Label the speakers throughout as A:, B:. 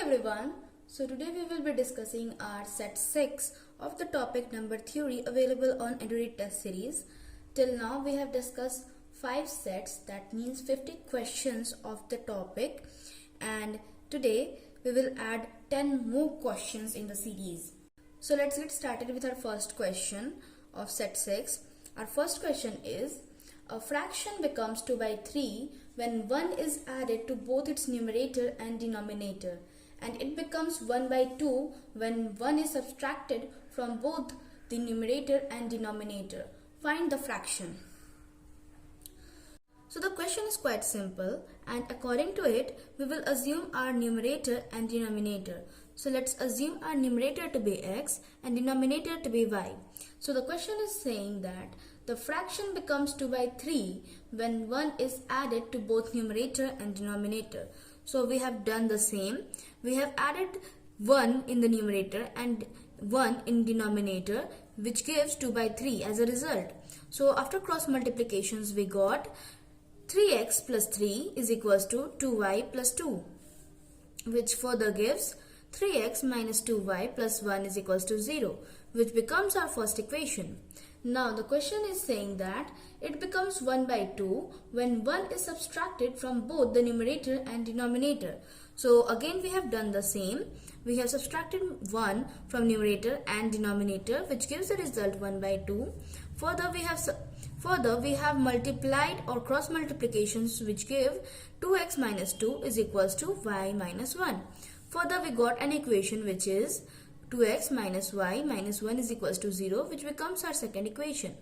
A: everyone. So today we will be discussing our set 6 of the topic number theory available on EduRead Test Series. Till now we have discussed 5 sets, that means 50 questions of the topic, and today we will add 10 more questions in the series. So let's get started with our first question of set 6. Our first question is: a fraction becomes 2 by 3 when 1 is added to both its numerator and denominator, and it becomes 1 by 2 when 1 is subtracted from both the numerator and denominator. Find the fraction. So the question is quite simple, and according to it, we will assume our numerator and denominator. So let's assume our numerator to be x and denominator to be y. So the question is saying that the fraction becomes 2 by 3 when 1 is added to both numerator and denominator. So we have done the same. We have added 1 in the numerator and 1 in denominator, which gives 2 by 3 as a result. So after cross multiplications, we got 3x plus 3 is equals to 2y plus 2, which further gives 3x minus 2y plus 1 is equals to 0, which becomes our first equation. Now the question is saying that it becomes 1 by 2 when 1 is subtracted from both the numerator and denominator. So again we have done the same. We have subtracted 1 from numerator and denominator, which gives the result 1 by 2. Further we have multiplied or cross multiplications, which give 2x minus 2 is equals to y minus 1. Further we got an equation which is 2x minus y minus 1 is equals to 0, which becomes our second equation.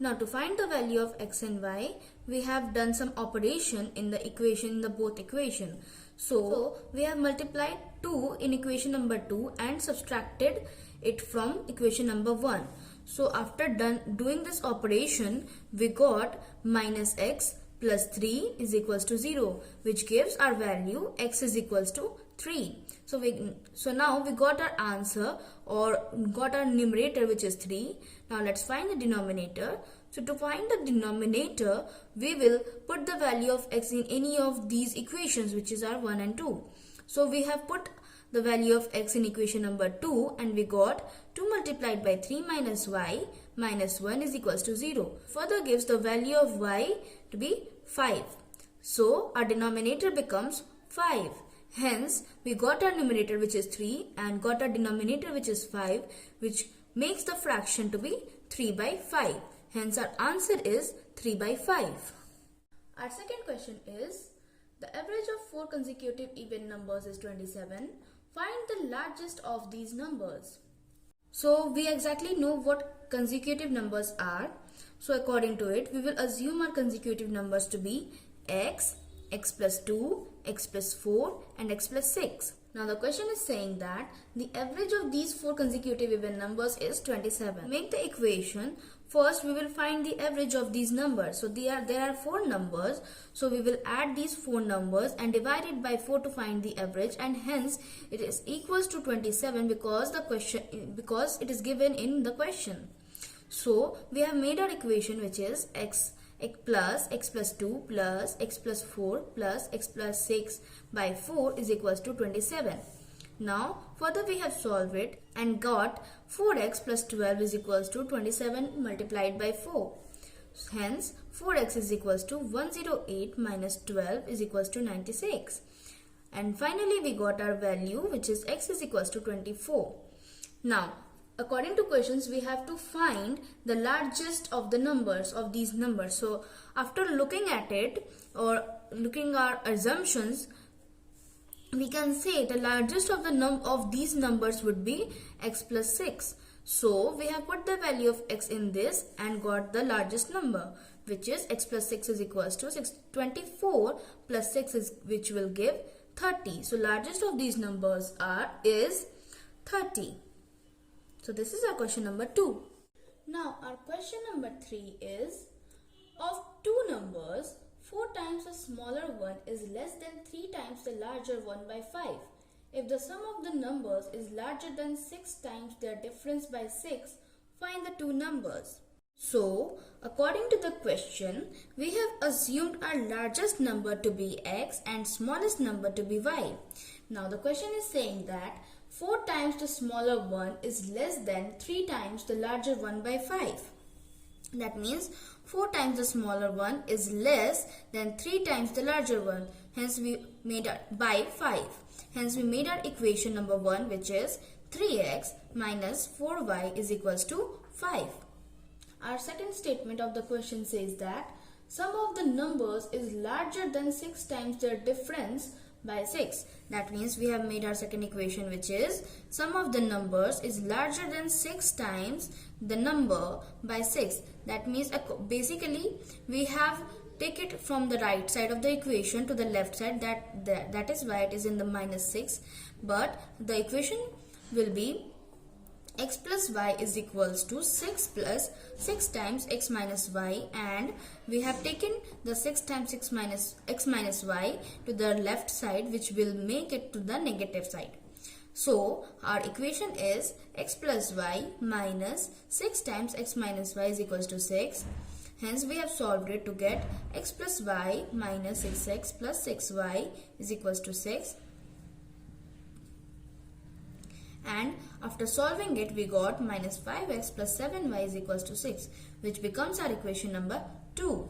A: Now to find the value of x and y, we have done some operation in the equation, in the both equation. So we have multiplied 2 in equation number 2 and subtracted it from equation number 1. So after doing this operation, we got minus x plus 3 is equals to 0, which gives our value x is equals to 3. So now we got our answer, or got our numerator, which is 3. Now let's find the denominator. So to find the denominator, we will put the value of x in any of these equations, which is our 1 and 2. So we have put the value of x in equation number 2, and we got 2 multiplied by 3 minus y minus 1 is equals to 0. Further gives the value of y to be 5. So our denominator becomes 5. Hence, we got our numerator, which is 3, and got our denominator, which is 5, which makes the fraction to be 3 by 5. Hence, our answer is 3 by 5. Our second question is: the average of 4 consecutive even numbers is 27. Find the largest of these numbers. So, we exactly know what consecutive numbers are. So, according to it, we will assume our consecutive numbers to be x, x plus 2, x plus 4 and x plus 6. Now the question is saying that the average of these 4 consecutive even numbers is 27. To make the equation, first we will find the average of these numbers. So there are 4 numbers. So we will add these 4 numbers and divide it by 4 to find the average, and hence it is equals to 27 because it is given in the question. So we have made our equation, which is x plus 2 plus x plus 4 plus x plus 6 by 4 is equals to 27. Now further we have solved it and got 4x plus 12 is equals to 27 multiplied by 4. Hence 4x is equals to 108 minus 12 is equals to 96. And finally we got our value, which is x is equals to 24. Now according to questions, we have to find the largest of the numbers of these numbers. So after looking at it or looking our assumptions, we can say the largest of these numbers would be x plus 6. So we have put the value of x in this and got the largest number, which is x plus 6 is equals to 24 plus 6 is, which will give 30. So largest of these numbers is 30. So this is our question number 2. Now our question number 3 is: of 2 numbers, 4 times the smaller one is less than 3 times the larger one by 5. If the sum of the numbers is larger than 6 times their difference by 6, find the 2 numbers. So, according to the question, we have assumed our largest number to be x and smallest number to be y. Now the question is saying that 4 times the smaller one is less than 3 times the larger one by 5. That means 4 times the smaller one is less than 3 times the larger one. Hence we made it by 5. Hence we made our equation number 1, which is 3x minus 4y is equals to 5. Our second statement of the question says that sum of the numbers is larger than 6 times their difference by 6. That means we have made our second equation, which is sum of the numbers is larger than 6 times the number by 6. That means basically we have take it from the right side of the equation to the left side. That is why it is in the minus 6. But the equation will be x plus y is equals to 6 plus 6 times x minus y, and we have taken the 6 times x minus y to the left side, which will make it to the negative side. So our equation is x plus y minus 6 times x minus y is equals to 6. Hence we have solved it to get x plus y minus 6x plus 6y is equals to 6. And after solving it, we got minus 5x plus 7y is equals to 6, which becomes our equation number 2.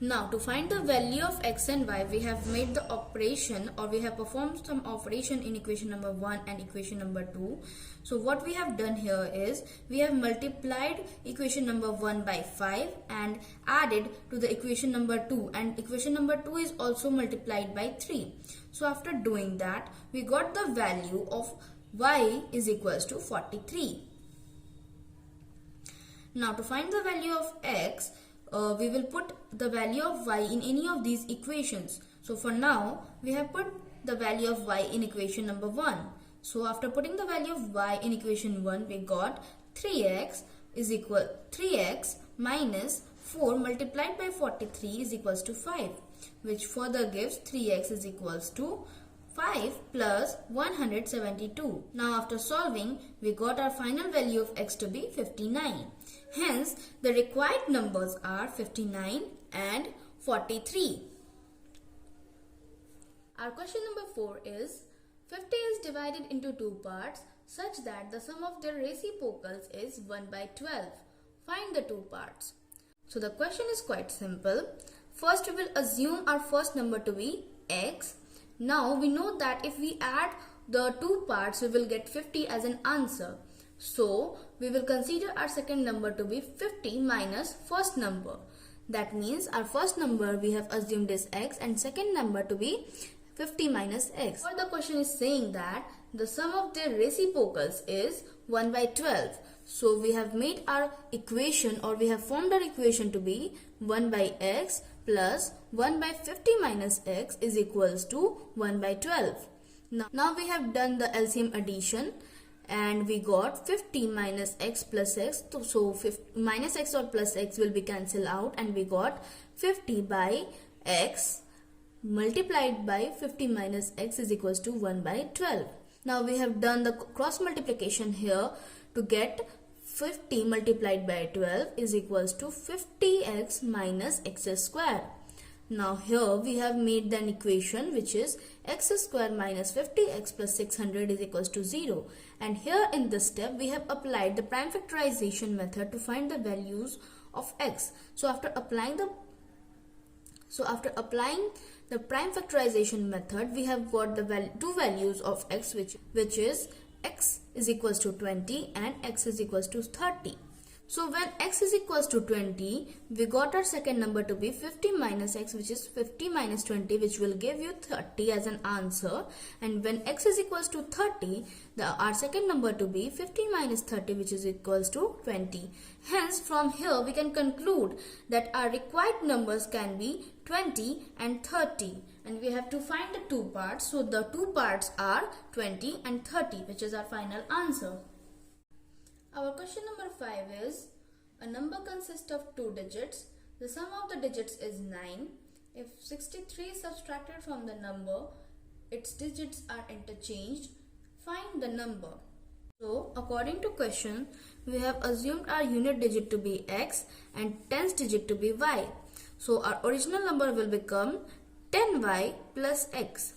A: Now to find the value of x and y, we have made the operation, or we have performed some operation in equation number 1 and equation number 2. So what we have done here is we have multiplied equation number 1 by 5 and added to the equation number 2, and equation number 2 is also multiplied by 3. So after doing that, we got the value of y is equals to 43. Now to find the value of x, we will put the value of y in any of these equations. So for now, we have put the value of y in equation number 1. So after putting the value of y in equation 1, we got 3x minus 4 multiplied by 43 is equals to 5, which further gives 3x is equals to 5 plus 172. Now after solving, we got our final value of x to be 59. Hence, the required numbers are 59 and 43. Our question number 4 is 50 is divided into 2 parts such that the sum of their reciprocals is 1 by 12. Find the 2 parts. So the question is quite simple. First, we will assume our first number to be x. Now we know that if we add the 2 parts, we will get 50 as an answer. So we will consider our second number to be 50 minus first number. That means our first number we have assumed is x and second number to be 50 minus x. Or the question is saying that the sum of their reciprocals is 1 by 12. So we have made our equation, or we have formed our equation to be 1 by x plus 1 by 50 minus x is equals to 1 by 12. Now we have done the LCM addition and we got 50 minus x plus x. So minus x or plus x will be cancelled out, and we got 50 by x multiplied by 50 minus x is equals to 1 by 12. Now we have done the cross multiplication here to get 50 multiplied by 12 is equals to 50x minus x square. Now here we have made an equation which is x square minus 50x plus 600 is equals to 0. And here in this step we have applied the prime factorization method to find the values of x. So after applying the prime factorization method, we have got the two values of x, which is x is equals to 20 and x is equals to 30. So when x is equals to 20, we got our second number to be 50 minus x, which is 50 minus 20, which will give you 30 as an answer. And when x is equals to 30, our second number to be 50 minus 30, which is equals to 20. Hence, from here we can conclude that our required numbers can be 20 and 30. And we have to find the 2 parts. So the 2 parts are 20 and 30, which is our final answer. Our question number 5 is, a number consists of 2 digits. The sum of the digits is 9. If 63 is subtracted from the number, its digits are interchanged. Find the number. So, according to question, we have assumed our unit digit to be x and tens digit to be y. So, our original number will become 10y plus x.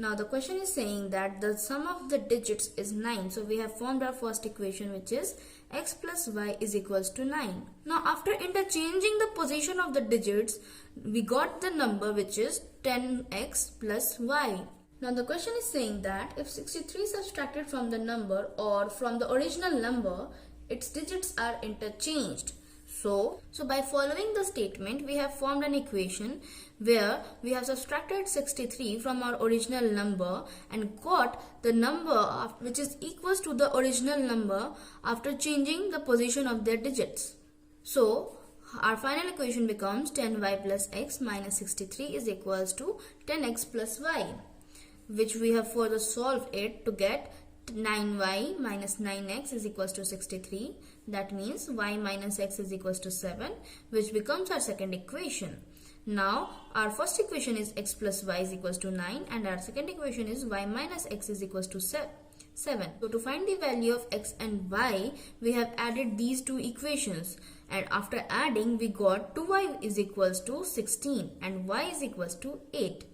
A: Now the question is saying that the sum of the digits is 9. So we have formed our first equation, which is x plus y is equals to 9. Now after interchanging the position of the digits, we got the number which is 10x plus y. Now the question is saying that if 63 is subtracted from the number or from the original number, its digits are interchanged. So by following the statement, we have formed an equation where we have subtracted 63 from our original number and got the number which is equals to the original number after changing the position of their digits. So our final equation becomes 10y plus x minus 63 is equals to 10x plus y, which we have further solved it to get 9y minus 9x is equals to 63. That means y minus x is equals to 7, which becomes our second equation. Now our first equation is x plus y is equals to 9 and our second equation is y minus x is equals to 7. So to find the value of x and y, we have added these two equations, and after adding we got 2y is equals to 16 and y is equals to 8.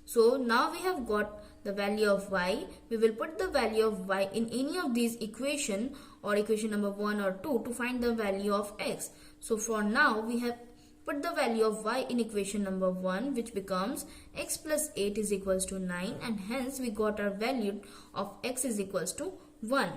A: So now we have got the value of y. We will put the value of y in any of these equation or equation number 1 or 2 to find the value of x. So for now we have put the value of y in equation number 1, which becomes x plus 8 is equals to 9, and hence we got our value of x is equals to 1.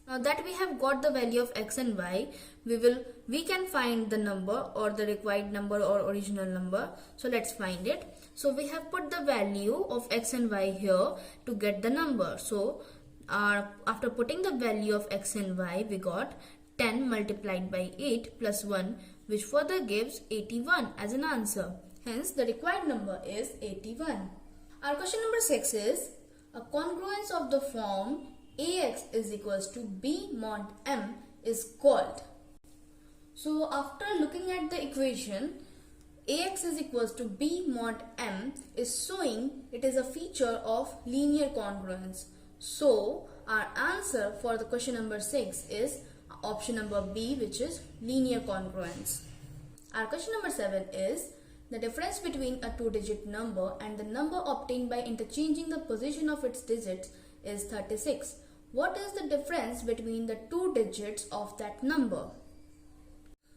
A: Now that we have got the value of x and y, we can find the number or the required number or original number. So let's find it. So we have put the value of x and y here to get the number. So after putting the value of x and y, we got 10 multiplied by 8 plus 1, which further gives 81 as an answer. Hence the required number is 81. Our question number 6 is a congruence of the form ax is equals to b mod m is called. So after looking at the equation, ax is equals to b mod m is showing it is a feature of linear congruence. So our answer for the question number 6 is option number B, which is linear congruence. Our question number 7 is the difference between a two-digit number and the number obtained by interchanging the position of its digits is 36. What is the difference between the two digits of that number?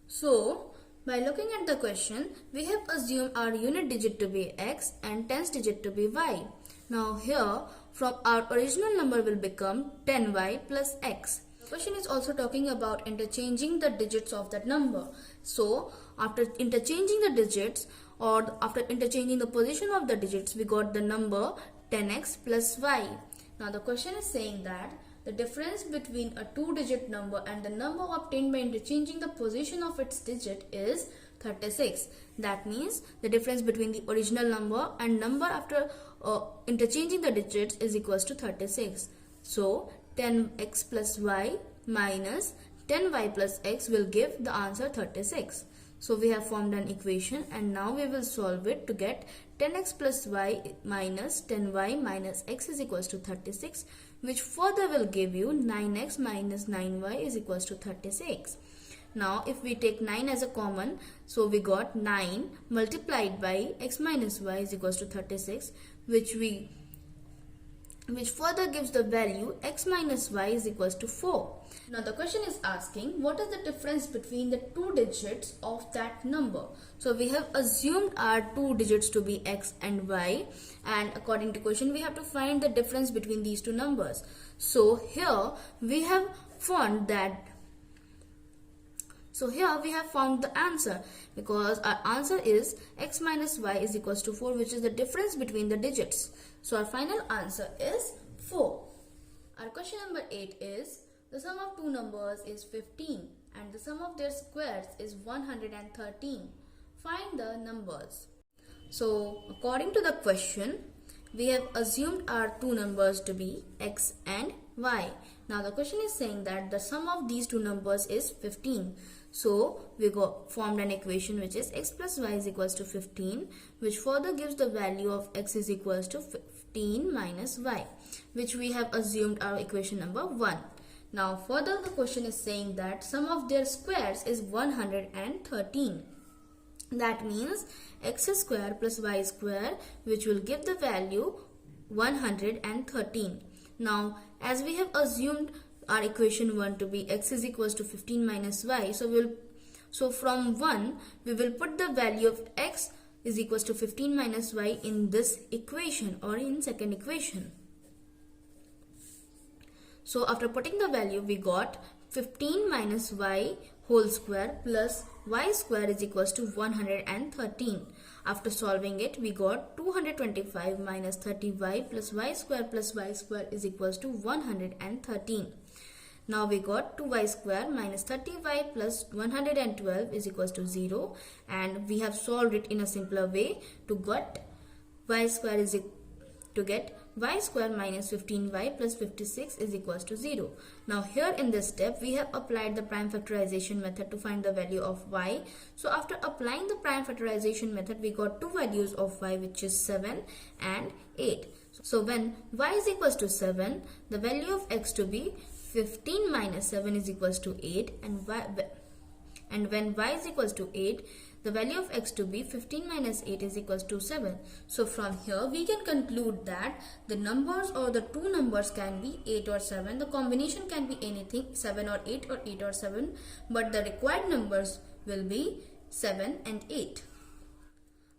A: So by looking at the question, we have assumed our unit digit to be x and tens digit to be y. Now here, from our original number will become 10y plus x. The question is also talking about interchanging the digits of that number. So after interchanging the digits or after interchanging the position of the digits, we got the number 10x plus y. Now the question is saying that the difference between a two-digit number and the number obtained by interchanging the position of its digit is 36. That means the difference between the original number and number after interchanging the digits is equals to 36. So 10x plus y minus 10y plus x will give the answer 36. So we have formed an equation and now we will solve it to get 10x plus y minus 10y minus x is equals to 36, which further will give you 9x minus 9y is equals to 36. Now if we take 9 as a common, so we got 9 multiplied by x minus y is equals to 36, which further gives the value x minus y is equals to 4. Now the question is asking what is the difference between the two digits of that number. So we have assumed our two digits to be x and y, and according to question we have to find the difference between these two numbers. So here we have found the answer, because our answer is x minus y is equals to 4, which is the difference between the digits. So our final answer is 4. Our question number 8 is the sum of two numbers is 15 and the sum of their squares is 113. Find the numbers. So according to the question, we have assumed our two numbers to be x and y. Now the question is saying that the sum of these two numbers is 15. So we formed an equation which is x plus y is equals to 15, which further gives the value of x is equals to 15 minus y, which we have assumed our equation number 1. Now further the question is saying that sum of their squares is 113. That means x square plus y square, which will give the value 113. Now, as we have assumed our equation 1 to be x is equals to 15 minus y, so from 1 we will put the value of x is equals to 15 minus y in this equation or in second equation. So after putting the value, we got 15 minus y whole square plus y square is equals to 113. After solving it, we got 225 minus 30y plus y square is equals to 113. Now we got 2y square minus 30y plus 112 is equals to 0, and we have solved it in a simpler way to get y square minus 15y plus 56 is equals to 0. Now here in this step we have applied the prime factorization method to find the value of y. So after applying the prime factorization method, we got two values of y, which is 7 and 8. So when y is equals to 7, the value of x to be 15 minus 7 is equals to 8, and when y is equals to 8, the value of x to be 15 minus 8 is equals to 7. So from here we can conclude that the numbers or the two numbers can be 8 or 7. The combination can be anything, 7 or 8 or 8 or 7, but the required numbers will be 7 and 8.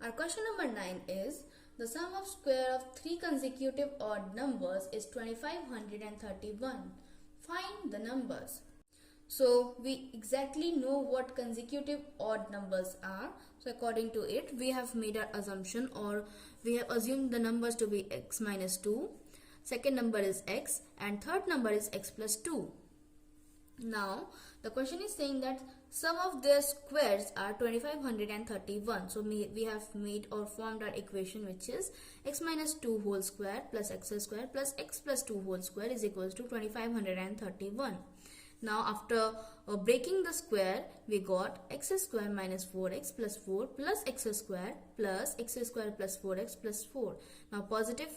A: Our question number 9 is, the sum of square of three consecutive odd numbers is 2531. Find the numbers. So we exactly know what consecutive odd numbers are. So according to it, we have made our assumption, or we have assumed the numbers to be x minus 2, second number is x, and third number is x plus 2. Now the question is saying that sum of their squares are 2531. So we have made or formed our equation, which is x minus 2 whole square plus x square plus x plus 2 whole square is equals to 2531. Now after breaking the square, we got x square minus 4x plus 4 plus x square plus 4x plus 4. Now positive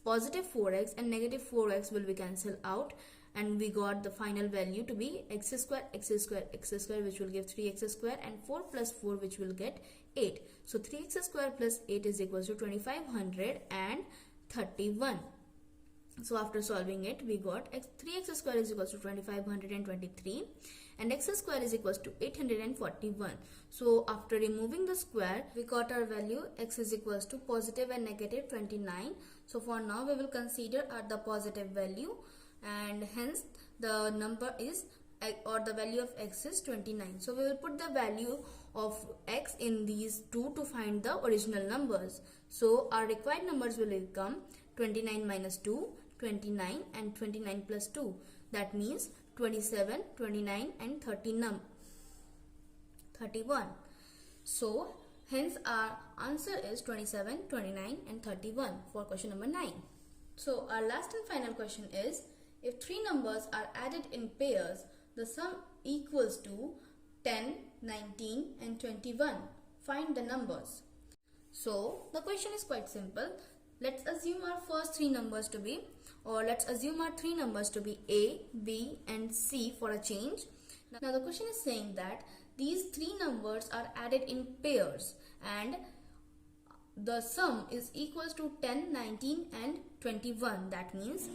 A: 4x and negative 4x will be cancelled out, and we got the final value to be x square, which will give 3x square, and 4 plus 4, which will get 8. So 3x square plus 8 is equals to 2531. So after solving it, we got 3x square is equals to 2523 and x square is equals to 841. So after removing the square, we got our value x is equals to positive and negative 29. So for now we will consider the positive value, and hence the number is, or the value of x is 29. So we will put the value of x in these two to find the original numbers. So our required numbers will become 29 minus 2, 29, and 29 plus 2. That means 27, 29 and 31. So hence our answer is 27, 29 and 31 for question number 9. So our last and final question is, if three numbers are added in pairs, the sum equals to 10, 19 and 21. Find the numbers. So the question is quite simple. Let's assume our first three numbers to be, or let's assume our three numbers to be A, B and C for a change. Now the question is saying that these three numbers are added in pairs and the sum is equals to 10, 19 and 21. That means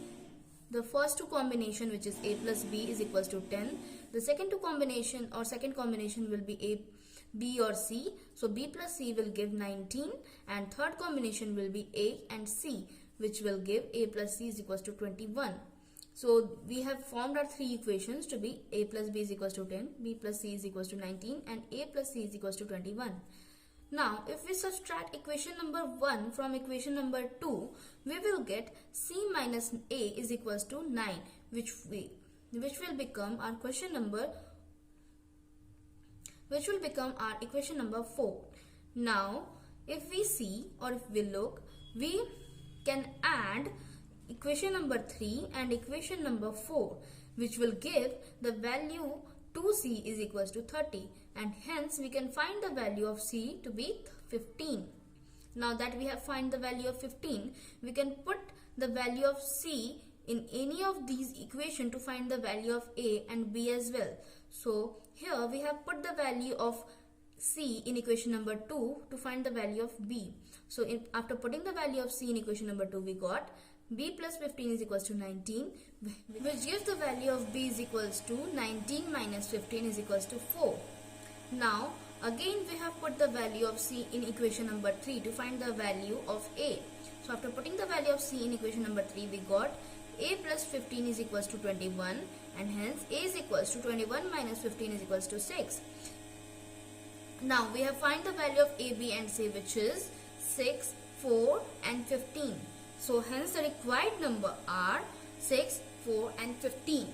A: the first two combination, which is A plus B, is equals to 10. The second combination will be A, B or C. So B plus C will give 19, and third combination will be A and C, which will give A plus C is equals to 21. So we have formed our three equations to be A plus B is equals to 10, B plus C is equals to 19 and A plus C is equals to 21. Now if we subtract equation number 1 from equation number 2, we will get C minus A is equals to 9, which will become our equation number 4. Now if we see, or if we look, we can add equation number 3 and equation number 4, which will give the value 2C is equals to 30, and hence we can find the value of C to be 15. Now that we have find the value of 15, we can put the value of C in any of these equations to find the value of A and B as well. So here we have put the value of C in equation number 2 to find the value of B. So after putting the value of C in equation number 2, we got b plus 15 is equals to 19, which gives the value of b is equals to 19 minus 15 is equals to 4. Now again we have put the value of c in equation number 3 to find the value of a. So after putting the value of c in equation number 3, we got a plus 15 is equals to 21, and hence a is equals to 21 minus 15 is equals to 6. Now we have find the value of a, b and c, which is 6, 4 and 15. So hence the required number are 6, 4 and 15.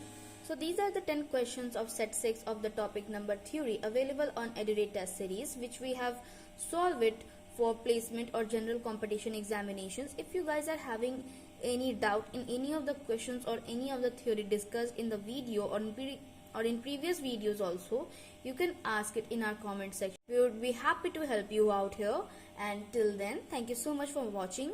A: So these are the 10 questions of set 6 of the topic number theory available on EduRead Test Series, which we have solved it for placement or general competition examinations. If you guys are having any doubt in any of the questions or any of the theory discussed in the video or in previous videos also, you can ask it in our comment section. We would be happy to help you out here. And till then, thank you so much for watching.